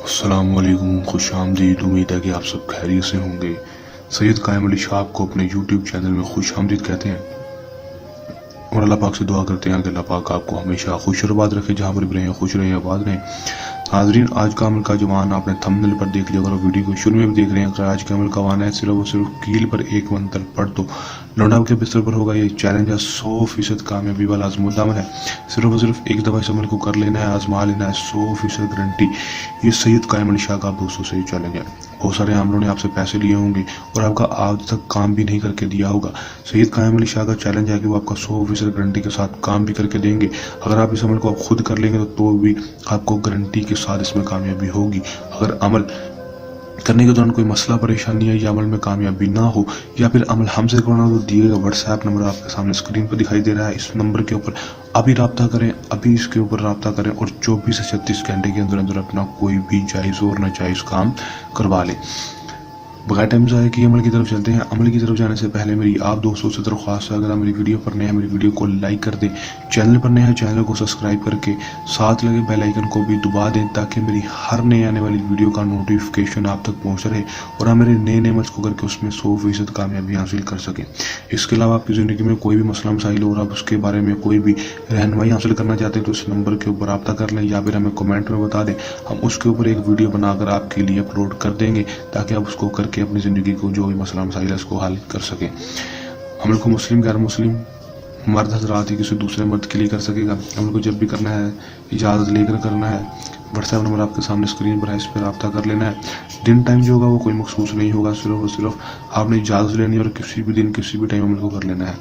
अस्सलाम वालेकुम, खुश आमदीद। उम्मीद है कि आप सब खैरियत से होंगे। सैयद कायम अली शाह को अपने यूट्यूब चैनल में खुश आमदीद कहते हैं और अल्लाह पाक से दुआ करते हैं कि अल्लाह पाक आपको हमेशा खुश और आबाद रखे, जहाँ पर भी रहें खुश रहें, आबाद रहें। नाज़रीन, आज का अमल का जवान आपने थंबनेल पर देख लिया, अगर वीडियो को शुरू में भी देख रहे हैं। अगर आज के अमल का वाना है सिर्फ और सिर्फ कील पर एक मंत्र पढ़ दो, लौंडा के बिस्तर पर होगा। ये चैलेंज है 100% कामयाबी वाला आजमुद्दा अमल है। सिर्फ और सिर्फ एक दफ़ा इस अमल को कर लेना है, आजमा लेना है, 100% गारंटी। ये सैयद कायम अली शाह का आप दोस्तों से चैलेंज है। बहुत सारे आमलों ने आपसे पैसे लिए होंगे और आपका आज तक काम भी नहीं करके दिया होगा। सैयद कायम अली शाह का चैलेंज है कि वो आपका 100% गारंटी के साथ काम भी करके देंगे। अगर आप इस अमल को आप खुद कर लेंगे तो भी आपको गारंटी के साथ इसमें कामयाबी होगी। अगर अमल करने के दौरान कोई मसला परेशानी है या अमल में कामयाबी ना हो या फिर अमल हमसे करना हो, तो दिए गए व्हाट्सएप नंबर आपके सामने स्क्रीन पर दिखाई दे रहा है। इस नंबर के ऊपर अभी रब्ता करें, अभी इसके ऊपर रब्ता करें और 24 से 36 घंटे के अंदर अंदर अपना कोई भी जायज़ और नाजायज़ काम करवा लें। बगैर टाइम ज़ाया किए अमल की तरफ चलते हैं। अमल की तरफ जाने से पहले मेरी आप दोस्तों से दरख्वास्त है, अगर आप मेरी वीडियो पर नए हैं मेरी वीडियो को लाइक कर दें, चैनल पर नए हैं चैनल को सब्सक्राइब करके साथ लगे बेल आइकन को भी दबा दें, ताकि मेरी हर नए आने वाली वीडियो का नोटिफिकेशन आप तक पहुंच रहे और आप मेरे नए नए मशक़ करके उसमें 100% कामयाबी हासिल कर सकें। इसके अलावा आपकी ज़िंदगी में कोई भी मसला मसाइल हो और आप उसके बारे में कोई भी रहनुमाई हासिल करना चाहते हैं तो इस नंबर के ऊपर रब्ता कर लें या फिर हमें कमेंट में बता दें। हम उसके ऊपर एक वीडियो बनाकर आपके लिए अपलोड कर देंगे ताकि आप उसको करके अपनी ज़िंदगी को जो भी मसला मसाइल है उसको हल कर सकें। अमल को मुस्लिम गैर मुस्लिम मर्द हजरात ही किसी दूसरे मर्द के लिए कर सकेगा। अमल को जब भी करना है इजाज़त लेकर करना है। व्हाट्सएप नंबर आपके सामने स्क्रीन पर है, इस पर रब्ता कर लेना है। दिन टाइम जो होगा वो कोई मखसूस नहीं होगा, सिर्फ और सिर्फ आपने इजाज़त लेनी है और किसी भी दिन किसी भी टाइम अमल को कर लेना है।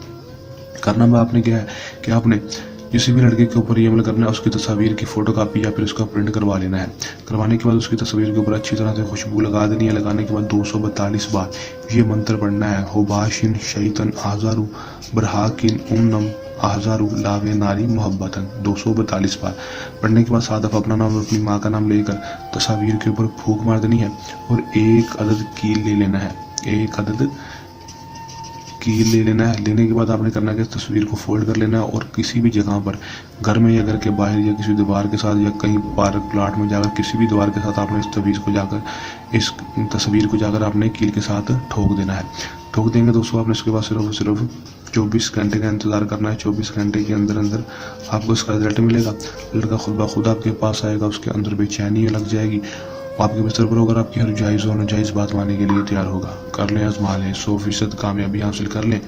करना में आपने क्या है कि आपने किसी भी लड़के के ऊपर ये अमल करना है, उसकी तस्वीर की फ़ोटो कापी या फिर उसका प्रिंट करवा लेना है। करवाने के बाद उसकी तस्वीर के ऊपर अच्छी तरह से खुशबू लगा देनी है। लगाने के बाद 242 बार ये मंत्र पढ़ना है, हुबाशिन शैतन आज़ारू बरहाकिन उन्नम आज़ारू लावे नारी मोहब्बतन। 242 बार पढ़ने के बाद 7 दफ़ा अपना नाम और अपनी माँ का नाम लेकर तस्वीर के ऊपर फूंक मार देनी है और एक अदद कील ले लेना है। एक अदद कील ले लेना है। लेने के बाद आपने करना है कि तस्वीर को फोल्ड कर लेना है और किसी भी जगह पर घर में या घर के बाहर या किसी दीवार के साथ या कहीं पार्क प्लाट में जाकर किसी भी दीवार के साथ आपने इस तस्वीर को जाकर इस तस्वीर को जाकर आपने कील के साथ ठोक देना है। ठोक देंगे दोस्तों आपने इसके बाद सिर्फ 24 घंटे का इंतज़ार करना है। 24 घंटे के अंदर अंदर आपको इसका रिजल्ट मिलेगा। लड़का खुद ब खुद आपके पास आएगा, उसके अंदर बेचैनी लग जाएगी, आपके बिस्तर पर होकर आपकी हर जायज़ और नाजायज़ बात मानने के लिए तैयार होगा। कर लें, आजमा लें, 100% कामयाबी हासिल कर लें।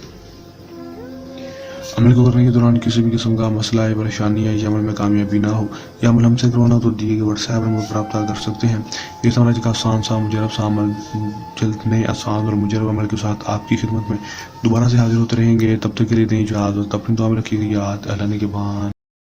अमल को करने के दौरान किसी भी किस्म का मसला है, परेशानी है या अमल में कामयाबी ना हो या अमल हमसे करवाना हो तो दिए गए व्हाट्सएप नंबर पर रब्ता कर सकते हैं। ये समझ का आसान सा मुजरब सा अमल जल्द नए आसान और मुजरब अमल के साथ आपकी खिदमत में दोबारा से हाजिर होते रहेंगे। तब तक के लिए दें इजाज़त, अपनी दुआ में रखिएगा याद। अल्लाह ने के बाद।